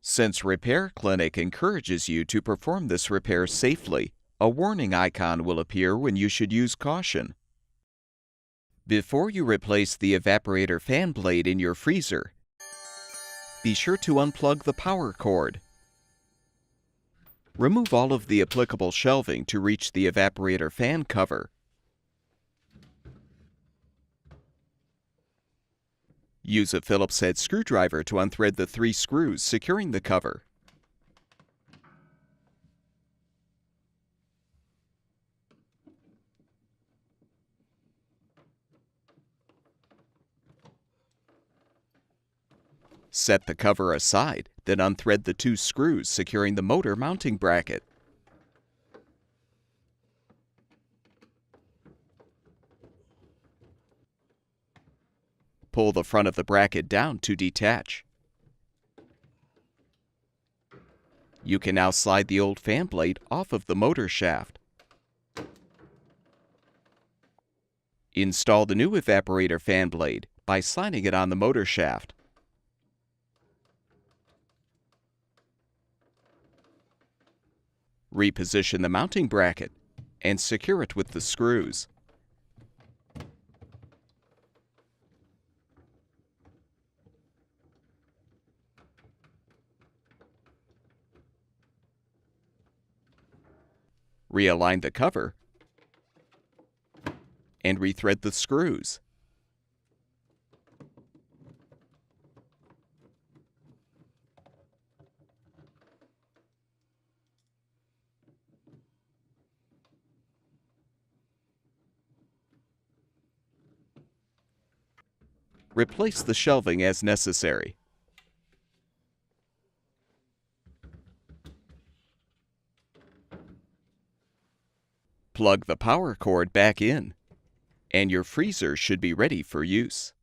Since Repair Clinic encourages you to perform this repair safely, a warning icon will appear when you should use caution. Before you replace the evaporator fan blade in your freezer, be sure to unplug the power cord. Remove all of the applicable shelving to reach the evaporator fan cover. Use a Phillips head screwdriver to unthread the 3 screws securing the cover. Set the cover aside, then unthread the 2 screws securing the motor mounting bracket. Pull the front of the bracket down to detach. You can now slide the old fan blade off of the motor shaft. Install the new evaporator fan blade by sliding it on the motor shaft. Reposition the mounting bracket and secure it with the screws. Realign the cover and rethread the screws. Replace the shelving as necessary. Plug the power cord back in, and your freezer should be ready for use.